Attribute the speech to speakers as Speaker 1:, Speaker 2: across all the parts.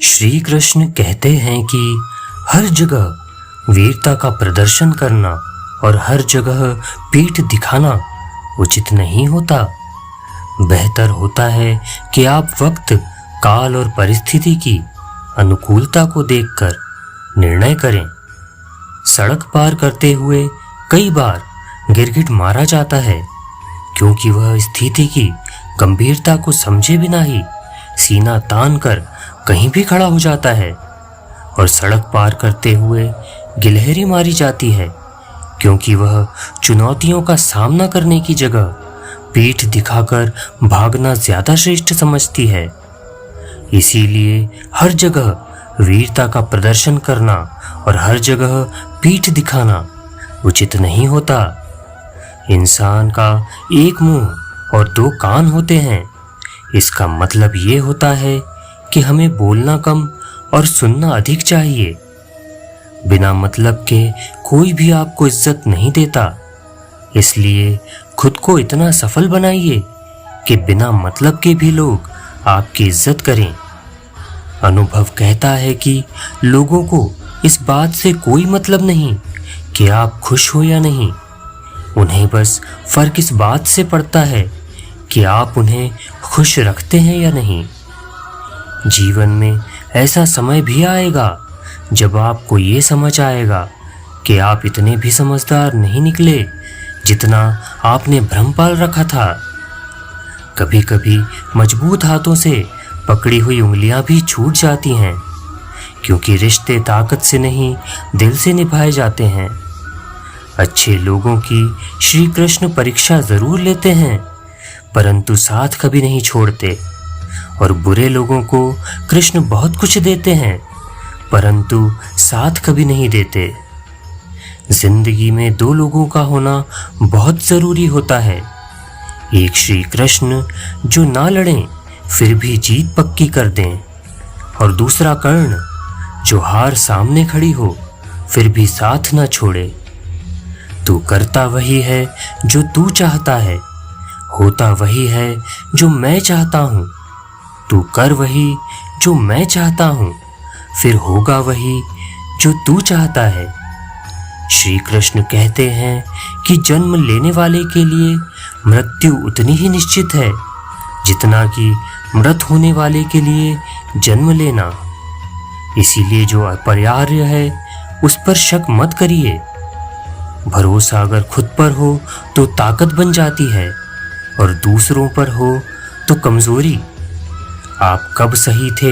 Speaker 1: श्री कृष्ण कहते हैं कि हर जगह वीरता का प्रदर्शन करना और हर जगह पीठ दिखाना उचित नहीं होता। बेहतर होता है कि आप वक्त, काल और परिस्थिति की अनुकूलता को देखकर निर्णय करें। सड़क पार करते हुए कई बार गिरगिट मारा जाता है क्योंकि वह स्थिति की गंभीरता को समझे बिना ही सीना तान कर कहीं भी खड़ा हो जाता है। और सड़क पार करते हुए गिलहरी मारी जाती है क्योंकि वह चुनौतियों का सामना करने की जगह पीठ दिखाकर भागना ज्यादा श्रेष्ठ समझती है। इसीलिए हर जगह वीरता का प्रदर्शन करना और हर जगह पीठ दिखाना उचित नहीं होता। इंसान का एक मुंह और दो कान होते हैं। इसका मतलब ये होता है कि हमें बोलना कम और सुनना अधिक चाहिए। बिना मतलब के कोई भी आपको इज्जत नहीं देता, इसलिए खुद को इतना सफल बनाइए कि बिना मतलब के भी लोग आपकी इज्जत करें। अनुभव कहता है कि लोगों को इस बात से कोई मतलब नहीं कि आप खुश हो या नहीं। उन्हें बस फर्क इस बात से पड़ता है कि आप उन्हें खुश रखते हैं या नहीं। जीवन में ऐसा समय भी आएगा जब आपको ये समझ आएगा कि आप इतने भी समझदार नहीं निकले जितना आपने भ्रम पाल रखा था। कभी कभी मजबूत हाथों से पकड़ी हुई उंगलियां भी छूट जाती हैं क्योंकि रिश्ते ताकत से नहीं दिल से निभाए जाते हैं। अच्छे लोगों की श्री कृष्ण परीक्षा जरूर लेते हैं परंतु साथ कभी नहीं छोड़ते, और बुरे लोगों को कृष्ण बहुत कुछ देते हैं परंतु साथ कभी नहीं देते। जिंदगी में दो लोगों का होना बहुत जरूरी होता है। एक श्री कृष्ण जो ना लड़ें फिर भी जीत पक्की कर दें, और दूसरा कर्ण जो हार सामने खड़ी हो फिर भी साथ ना छोड़े। तू करता वही है जो तू चाहता है, होता वही है जो मैं चाहता हूँ। तू कर वही जो मैं चाहता हूँ, फिर होगा वही जो तू चाहता है। श्री कृष्ण कहते हैं कि जन्म लेने वाले के लिए मृत्यु उतनी ही निश्चित है जितना कि मृत होने वाले के लिए जन्म लेना। इसीलिए जो अपरिहार्य है उस पर शक मत करिए। भरोसा अगर खुद पर हो तो ताकत बन जाती है और दूसरों पर हो तो कमजोरी। आप कब सही थे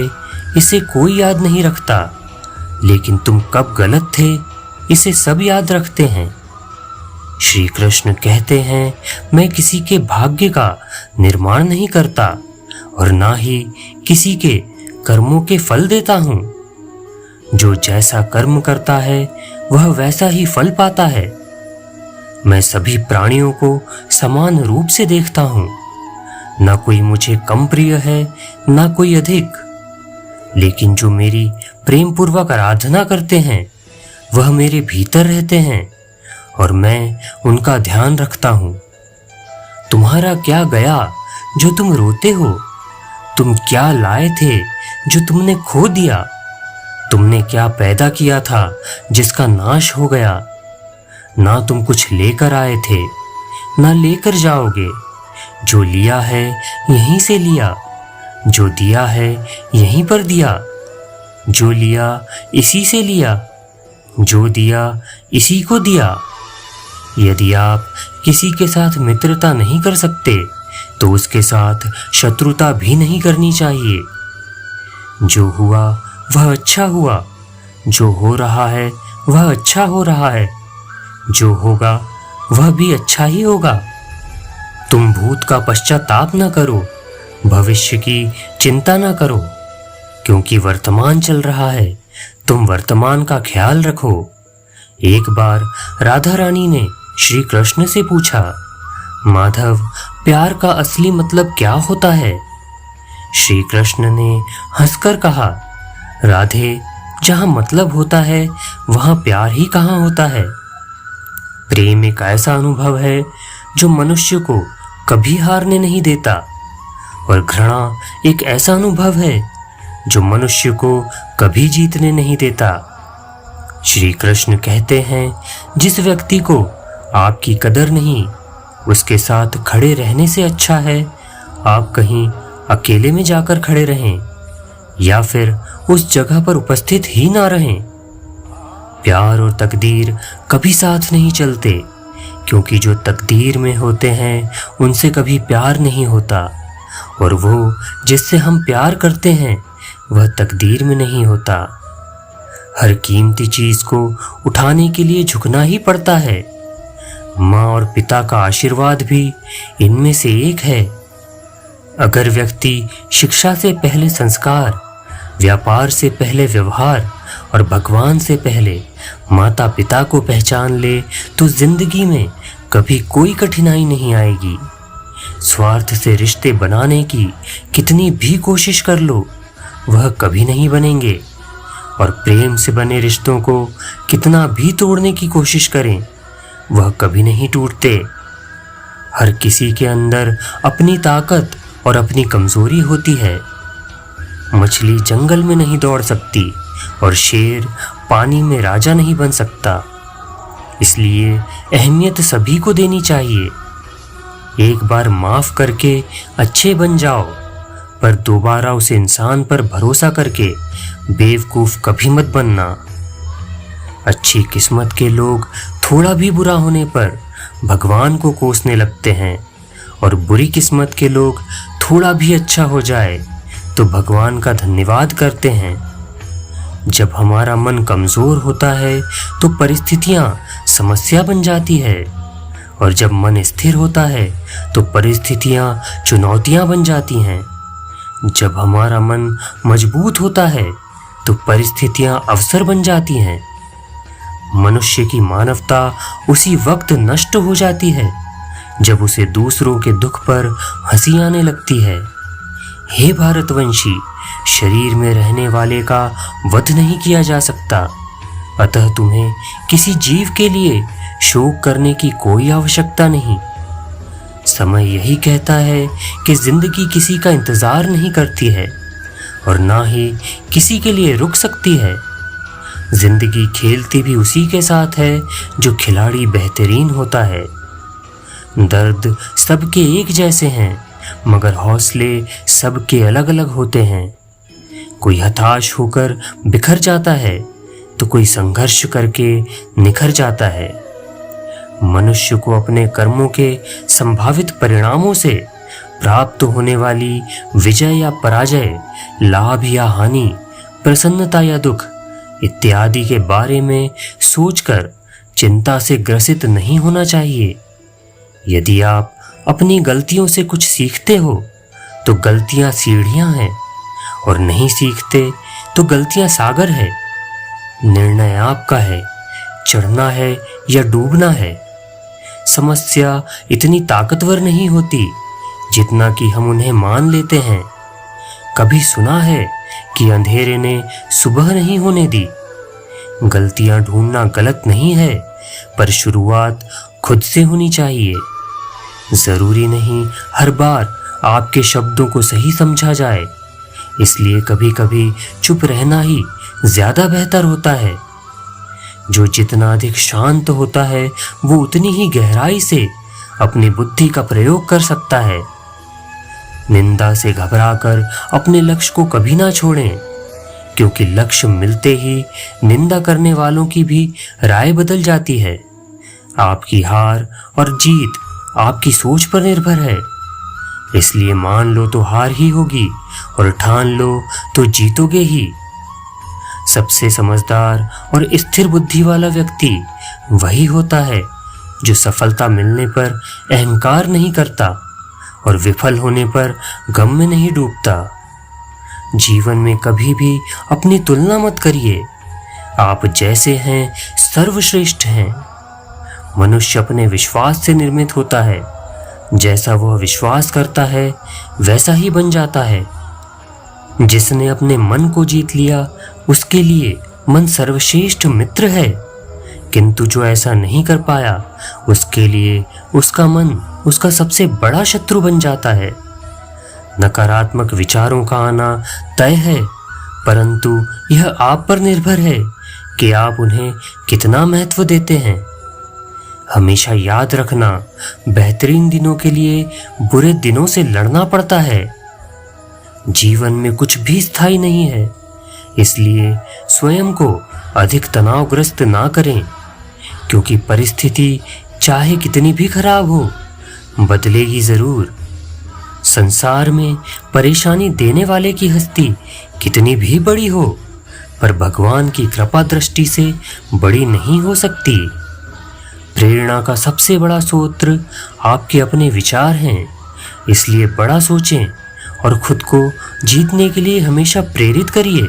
Speaker 1: इसे कोई याद नहीं रखता, लेकिन तुम कब गलत थे इसे सब याद रखते हैं। श्री कृष्ण कहते हैं, मैं किसी के भाग्य का निर्माण नहीं करता और ना ही किसी के कर्मों के फल देता हूँ। जो जैसा कर्म करता है वह वैसा ही फल पाता है। मैं सभी प्राणियों को समान रूप से देखता हूँ। ना कोई मुझे कम प्रिय है ना कोई अधिक, लेकिन जो मेरी प्रेम पूर्वक आराधना करते हैं वह मेरे भीतर रहते हैं और मैं उनका ध्यान रखता हूँ। तुम्हारा क्या गया जो तुम रोते हो? तुम क्या लाए थे जो तुमने खो दिया? तुमने क्या पैदा किया था जिसका नाश हो गया? ना तुम कुछ लेकर आए थे ना लेकर जाओगे। जो लिया है यहीं से लिया, जो दिया है यहीं पर दिया। जो लिया इसी से लिया, जो दिया इसी को दिया। यदि आप किसी के साथ मित्रता नहीं कर सकते तो उसके साथ शत्रुता भी नहीं करनी चाहिए। जो हुआ वह अच्छा हुआ, जो हो रहा है वह अच्छा हो रहा है, जो होगा वह भी अच्छा ही होगा। तुम भूत का पश्चाताप न करो, भविष्य की चिंता न करो, क्योंकि वर्तमान चल रहा है। तुम वर्तमान का ख्याल रखो। एक बार राधा रानी ने श्री कृष्ण से पूछा, माधव, प्यार का असली मतलब क्या होता है? श्री कृष्ण ने हंसकर कहा, राधे, जहां मतलब होता है वहां प्यार ही कहां होता है। प्रेम एक ऐसा अनुभव है जो मनुष्य को कभी हारने नहीं देता, और घृणा एक ऐसा अनुभव है जो मनुष्य को कभी जीतने नहीं देता। श्री कृष्ण कहते हैं, जिस व्यक्ति को आपकी कदर नहीं, उसके साथ खड़े रहने से अच्छा है आप कहीं अकेले में जाकर खड़े रहें या फिर उस जगह पर उपस्थित ही ना रहें। प्यार और तकदीर कभी साथ नहीं चलते, क्योंकि जो तकदीर में होते हैं उनसे कभी प्यार नहीं होता, और वो जिससे हम प्यार करते हैं वह तकदीर में नहीं होता। हर कीमती चीज को उठाने के लिए झुकना ही पड़ता है। माँ और पिता का आशीर्वाद भी इनमें से एक है। अगर व्यक्ति शिक्षा से पहले संस्कार, व्यापार से पहले व्यवहार और भगवान से पहले माता पिता को पहचान ले तो जिंदगी में कभी कोई कठिनाई नहीं आएगी। स्वार्थ से रिश्ते बनाने की कितनी भी कोशिश कर लो वह कभी नहीं बनेंगे, और प्रेम से बने रिश्तों को कितना भी तोड़ने की कोशिश करें वह कभी नहीं टूटते। हर किसी के अंदर अपनी ताकत और अपनी कमजोरी होती है। मछली जंगल में नहीं दौड़ सकती और शेर पानी में राजा नहीं बन सकता। इसलिए अहमियत सभी को देनी चाहिए। एक बार माफ करके अच्छे बन जाओ, पर दोबारा उस इंसान पर भरोसा करके बेवकूफ कभी मत बनना। अच्छी किस्मत के लोग थोड़ा भी बुरा होने पर भगवान को कोसने लगते हैं, और बुरी किस्मत के लोग थोड़ा भी अच्छा हो जाए तो भगवान का धन्यवाद करते हैं। जब हमारा मन कमजोर होता है तो परिस्थितियां समस्या बन जाती है, और जब मन स्थिर होता है तो परिस्थितियां चुनौतियां बन जाती हैं। जब हमारा मन मजबूत होता है तो परिस्थितियां अवसर बन जाती हैं। मनुष्य की मानवता उसी वक्त नष्ट हो जाती है जब उसे दूसरों के दुख पर हंसी आने लगती है। हे भारतवंशी, शरीर में रहने वाले का वध नहीं किया जा सकता, अतः तुम्हें किसी जीव के लिए शोक करने की कोई आवश्यकता नहीं। समय यही कहता है कि जिंदगी किसी का इंतजार नहीं करती है और ना ही किसी के लिए रुक सकती है। जिंदगी खेलती भी उसी के साथ है जो खिलाड़ी बेहतरीन होता है। दर्द सबके एक जैसे हैं, मगर हौसले सबके अलग अलग होते हैं। कोई हताश होकर बिखर जाता है तो कोई संघर्ष करके निखर जाता है। मनुष्य को अपने कर्मों के संभावित परिणामों से प्राप्त होने वाली विजय या पराजय, लाभ या हानि, प्रसन्नता या दुख इत्यादि के बारे में सोचकर चिंता से ग्रसित नहीं होना चाहिए। यदि आप अपनी गलतियों से कुछ सीखते हो तो गलतियां सीढ़ियां हैं, और नहीं सीखते तो गलतियां सागर है। निर्णय आपका है, चढ़ना है या डूबना है। समस्या इतनी ताकतवर नहीं होती जितना कि हम उन्हें मान लेते हैं। कभी सुना है कि अंधेरे ने सुबह नहीं होने दी। गलतियां ढूंढना गलत नहीं है, पर शुरुआत खुद से होनी चाहिए। जरूरी नहीं हर बार आपके शब्दों को सही समझा जाए, इसलिए कभी कभी चुप रहना ही ज्यादा बेहतर होता है। जो जितना अधिक शांत होता है वो उतनी ही गहराई से अपनी बुद्धि का प्रयोग कर सकता है। निंदा से घबराकर अपने लक्ष्य को कभी ना छोड़ें, क्योंकि लक्ष्य मिलते ही निंदा करने वालों की भी राय बदल जाती है। आपकी हार और जीत आपकी सोच पर निर्भर है, इसलिए मान लो तो हार ही होगी और ठान लो तो जीतोगे ही। सबसे समझदार और स्थिर बुद्धि वाला व्यक्ति वही होता है जो सफलता मिलने पर अहंकार नहीं करता और विफल होने पर गम में नहीं डूबता। जीवन में कभी भी अपनी तुलना मत करिए। आप जैसे हैं सर्वश्रेष्ठ हैं। मनुष्य अपने विश्वास से निर्मित होता है। जैसा वह विश्वास करता है वैसा ही बन जाता है। जिसने अपने मन को जीत लिया उसके लिए मन सर्वश्रेष्ठ मित्र है, किंतु जो ऐसा नहीं कर पाया उसके लिए उसका मन उसका सबसे बड़ा शत्रु बन जाता है। नकारात्मक विचारों का आना तय है परंतु यह आप पर निर्भर है कि आप उन्हें कितना महत्व देते हैं। हमेशा याद रखना, बेहतरीन दिनों के लिए बुरे दिनों से लड़ना पड़ता है। जीवन में कुछ भी स्थायी नहीं है, इसलिए स्वयं को अधिक तनावग्रस्त ना करें, क्योंकि परिस्थिति चाहे कितनी भी खराब हो, बदलेगी जरूर। संसार में परेशानी देने वाले की हस्ती कितनी भी बड़ी हो, पर भगवान की कृपा दृष्टि से बड़ी नहीं हो सकती। प्रेरणा का सबसे बड़ा स्रोत आपके अपने विचार हैं, इसलिए बड़ा सोचें और खुद को जीतने के लिए हमेशा प्रेरित करिए।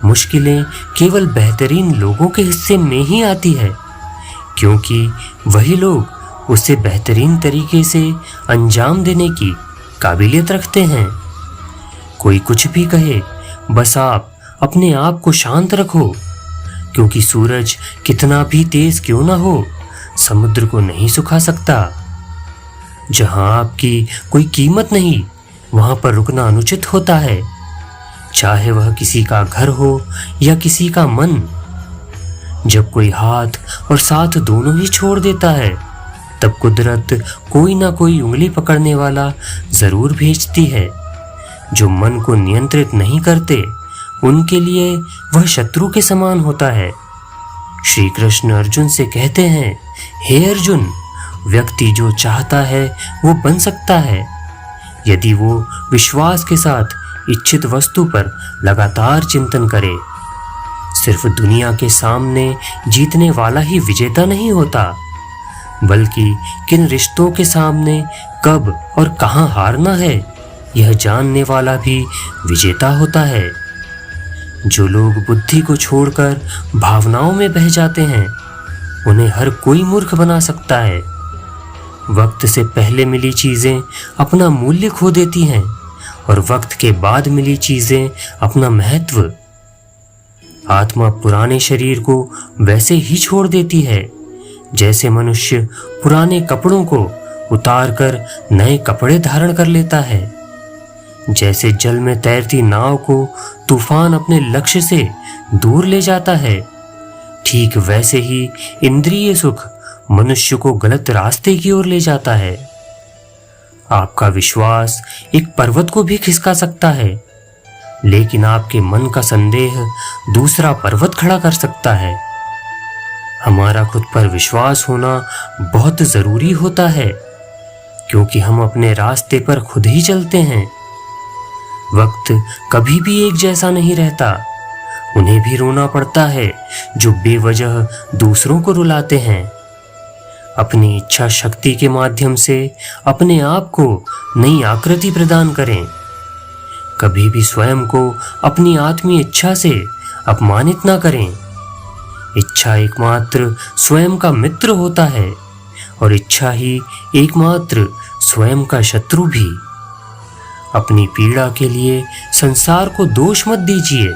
Speaker 1: मुश्किलें केवल बेहतरीन लोगों के हिस्से में ही आती है, क्योंकि वही लोग उसे बेहतरीन तरीके से अंजाम देने की काबिलियत रखते हैं। कोई कुछ भी कहे, बस आप अपने आप को शांत रखो, क्योंकि सूरज कितना भी तेज क्यों ना हो, समुद्र को नहीं सुखा सकता। जहां आपकी कोई कीमत नहीं, वहां पर रुकना अनुचित होता है, चाहे वह किसी का घर हो या किसी का मन। जब कोई हाथ और साथ दोनों ही छोड़ देता है, तब कुदरत कोई ना कोई उंगली पकड़ने वाला जरूर भेजती है। जो मन को नियंत्रित नहीं करते, उनके लिए वह शत्रु के समान होता है। श्री कृष्ण अर्जुन से कहते हैं, हे अर्जुन, व्यक्ति जो चाहता है वो बन सकता है, यदि वो विश्वास के साथ इच्छित वस्तु पर लगातार चिंतन करे। सिर्फ दुनिया के सामने जीतने वाला ही विजेता नहीं होता, बल्कि किन रिश्तों के सामने कब और कहां हारना है, यह जानने वाला भी विजेता होता है। जो लोग बुद्धि को छोड़कर भावनाओं में बह जाते हैं, उन्हें हर कोई मूर्ख बना सकता है। वक्त से पहले मिली चीजें अपना मूल्य खो देती हैं, और वक्त के बाद मिली चीजें अपना महत्व। आत्मा पुराने शरीर को वैसे ही छोड़ देती है, जैसे मनुष्य पुराने कपड़ों को उतारकर नए कपड़े धारण कर लेता है। जैसे जल में तैरती नाव को तूफान अपने लक्ष्य से दूर ले जाता है, ठीक वैसे ही इंद्रिय सुख मनुष्य को गलत रास्ते की ओर ले जाता है। आपका विश्वास एक पर्वत को भी खिसका सकता है, लेकिन आपके मन का संदेह दूसरा पर्वत खड़ा कर सकता है। हमारा खुद पर विश्वास होना बहुत जरूरी होता है, क्योंकि हम अपने रास्ते पर खुद ही चलते हैं। वक्त कभी भी एक जैसा नहीं रहता, उन्हें भी रोना पड़ता है जो बेवजह दूसरों को रुलाते हैं। अपनी इच्छा शक्ति के माध्यम से अपने आप को नई आकृति प्रदान करें। कभी भी स्वयं को अपनी आत्मीय इच्छा से अपमानित ना करें। इच्छा एकमात्र स्वयं का मित्र होता है, और इच्छा ही एकमात्र स्वयं का शत्रु भी। अपनी पीड़ा के लिए संसार को दोष मत दीजिए,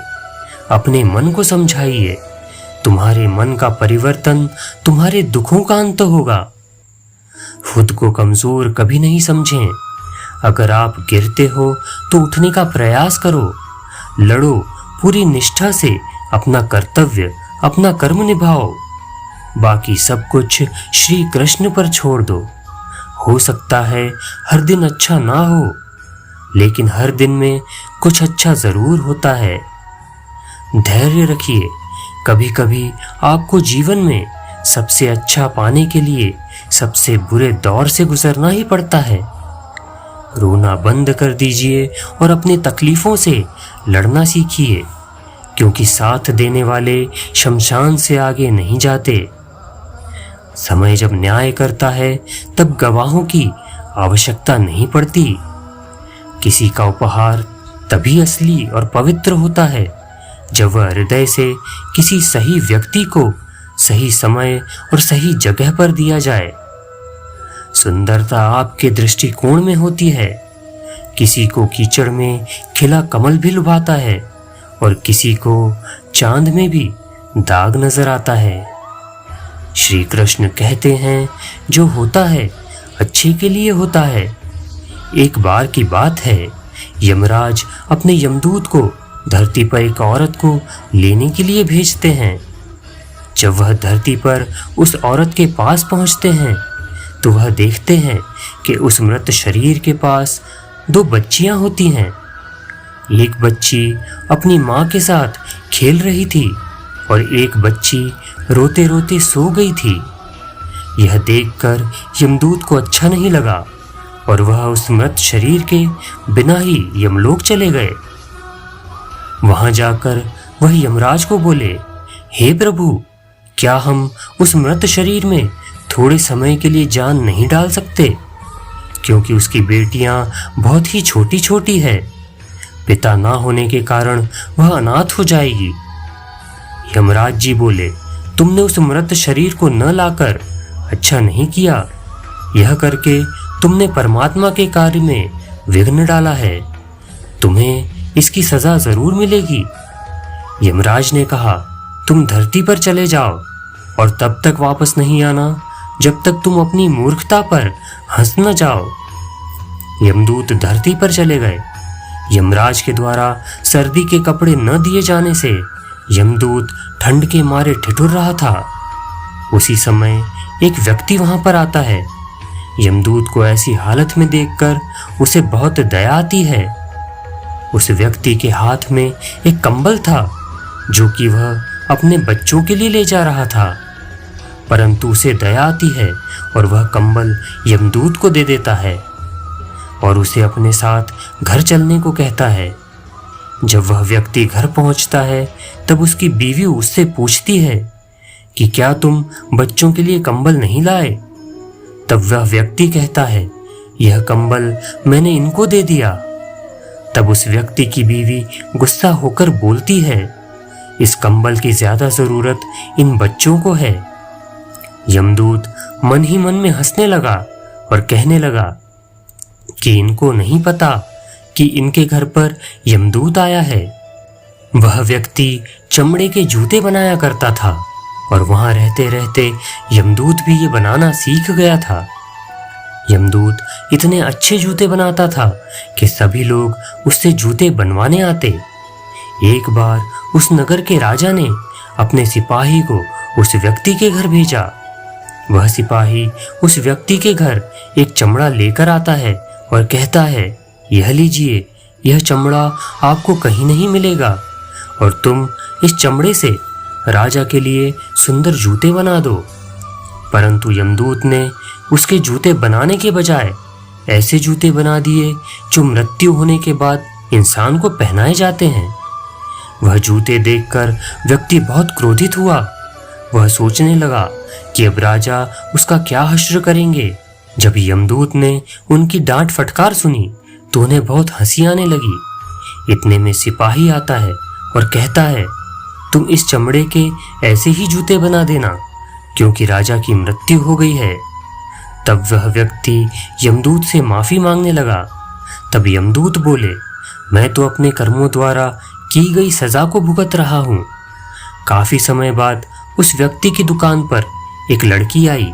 Speaker 1: अपने मन को समझाइए। तुम्हारे मन का परिवर्तन तुम्हारे दुखों का अंत होगा। खुद को कमजोर कभी नहीं समझें। अगर आप गिरते हो तो उठने का प्रयास करो, लड़ो पूरी निष्ठा से अपना कर्तव्य, अपना कर्म निभाओ। बाकी सब कुछ श्री कृष्ण पर छोड़ दो। हो सकता है हर दिन अच्छा ना हो, लेकिन हर दिन में कुछ अच्छा जरूर होता है। धैर्य रखिए। कभी कभी आपको जीवन में सबसे अच्छा पाने के लिए सबसे बुरे दौर से गुजरना ही पड़ता है। रोना बंद कर दीजिए और अपनी तकलीफों से लड़ना सीखिए, क्योंकि साथ देने वाले शमशान से आगे नहीं जाते। समय जब न्याय करता है, तब गवाहों की आवश्यकता नहीं पड़ती। किसी का उपहार तभी असली और पवित्र होता है जब वह हृदय से किसी सही व्यक्ति को सही समय और सही जगह पर दिया जाए। सुंदरता आपके दृष्टिकोण में होती है। किसी को कीचड़ में खिला कमल भी लुभाता है, और किसी को चांद में भी दाग नजर आता है। श्री कृष्ण कहते हैं, जो होता है अच्छे के लिए होता है। एक बार की बात है, यमराज अपने यमदूत को धरती पर एक औरत को लेने के लिए भेजते हैं। जब वह धरती पर उस औरत के पास पहुंचते हैं तो वह देखते हैं कि उस मृत शरीर के पास 2 बच्चियां होती हैं। एक बच्ची अपनी माँ के साथ खेल रही थी और एक बच्ची रोते रोते सो गई थी। यह देखकर यमदूत को अच्छा नहीं लगा और वह उस मृत शरीर के बिना ही यमलोक चले गए। वहां जाकर वह यमराज को बोले, हे प्रभु, क्या हम उस मृत शरीर में थोड़े समय के लिए जान नहीं डाल सकते, क्योंकि उसकी बेटियां बहुत ही छोटी छोटी है। पिता ना होने के कारण वह अनाथ हो जाएगी। यमराज जी बोले, तुमने उस मृत शरीर को न लाकर अच्छा नहीं किया। यह करके तुमने परमात्मा के कार्य में विघ्न डाला है। तुम्हें इसकी सजा जरूर मिलेगी। यमराज ने कहा, तुम धरती पर चले जाओ और तब तक वापस नहीं आना जब तक तुम अपनी मूर्खता पर हंस न जाओ। यमदूत धरती पर चले गए। यमराज के द्वारा सर्दी के कपड़े न दिए जाने से यमदूत ठंड के मारे ठिठुर रहा था। उसी समय एक व्यक्ति वहां पर आता है। यमदूत को ऐसी हालत में देखकर उसे बहुत दया आती है। उस व्यक्ति के हाथ में एक कंबल था जो कि वह अपने बच्चों के लिए ले जा रहा था, परंतु उसे दया आती है और वह कंबल यमदूत को दे देता है और उसे अपने साथ घर चलने को कहता है। जब वह व्यक्ति घर पहुंचता है तब उसकी बीवी उससे पूछती है कि क्या तुम बच्चों के लिए कंबल नहीं लाए? तब वह व्यक्ति कहता है, यह कंबल मैंने इनको दे दिया। तब उस व्यक्ति की बीवी गुस्सा होकर बोलती है, इस कंबल की ज्यादा जरूरत इन बच्चों को है। यमदूत मन ही मन में हंसने लगा और कहने लगा कि इनको नहीं पता कि इनके घर पर यमदूत आया है। वह व्यक्ति चमड़े के जूते बनाया करता था और वहां रहते रहते यमदूत भी ये बनाना सीख गया था। यमदूत इतने अच्छे जूते बनाता था कि सभी लोग उससे जूते बनवाने आते। एक बार उस नगर के राजा ने अपने सिपाही को उस व्यक्ति के घर भेजा। वह सिपाही उस व्यक्ति के घर एक चमड़ा लेकर आता है और कहता है, यह लीजिए, यह चमड़ा आपको कहीं नहीं मिलेगा और तुम इस चमड़े से राजा के लिए सुंदर जूते बना दो। परंतु यमदूत ने उसके जूते बनाने के बजाय ऐसे जूते बना दिए जो मृत्यु होने के बाद इंसान को पहनाए जाते हैं। वह जूते देखकर व्यक्ति बहुत क्रोधित हुआ। वह सोचने लगा कि अब राजा उसका क्या हश्र करेंगे। जब यमदूत ने उनकी डांट फटकार सुनी तो उन्हें बहुत हंसी आने लगी। इतने में सिपाही आता है और कहता है, तुम इस चमड़े के ऐसे ही जूते बना देना क्योंकि राजा की मृत्यु हो गई है। तब वह व्यक्ति यमदूत से माफी मांगने लगा। तब यमदूत बोले, मैं तो अपने कर्मों द्वारा की गई सजा को भुगत रहा हूँ। काफी समय बाद उस व्यक्ति की दुकान पर एक लड़की आई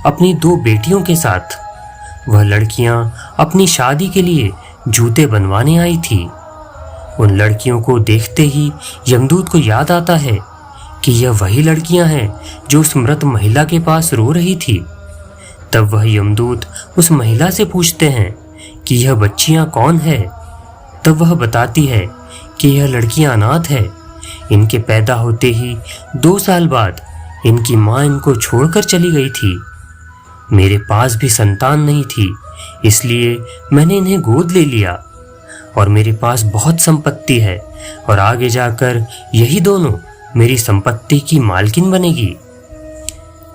Speaker 1: अपनी 2 बेटियों के साथ। वह लड़कियां अपनी शादी के लिए जूते बनवाने आई थी। उन लड़कियों को देखते ही यमदूत को याद आता है कि यह वही लड़कियां हैं जो उस मृत महिला के पास रो रही थी। तब वह यमदूत उस महिला से पूछते हैं कि यह बच्चियां कौन है। तब वह बताती है कि यह लड़कियां अनाथ है। इनके पैदा होते ही 2 साल बाद इनकी माँ इनको छोड़कर चली गई थी। मेरे पास भी संतान नहीं थी, इसलिए मैंने इन्हें गोद ले लिया और मेरे पास बहुत संपत्ति है और आगे जाकर यही दोनों मेरी संपत्ति की मालकिन बनेगी।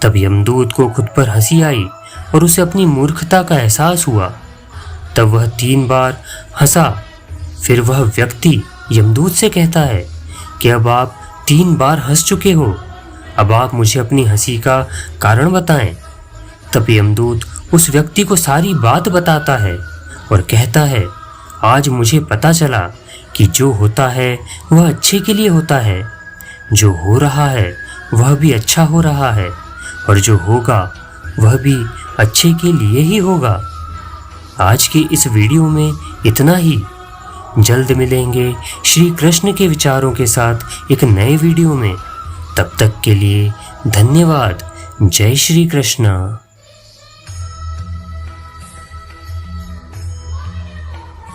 Speaker 1: तब यमदूत को खुद पर हंसी आई और उसे अपनी मूर्खता का एहसास हुआ। तब वह 3 बार हंसा। फिर वह व्यक्ति यमदूत से कहता है कि अब आप 3 बार हंस चुके हो, अब आप मुझे अपनी हंसी का कारण बताएं। तब यमदूत उस व्यक्ति को सारी बात बताता है और कहता है, आज मुझे पता चला कि जो होता है वह अच्छे के लिए होता है, जो हो रहा है वह भी अच्छा हो रहा है और जो होगा वह भी अच्छे के लिए ही होगा। आज की इस वीडियो में इतना ही। जल्द मिलेंगे श्री कृष्ण के विचारों के साथ एक नए वीडियो में। तब तक के लिए धन्यवाद। जय श्री कृष्ण।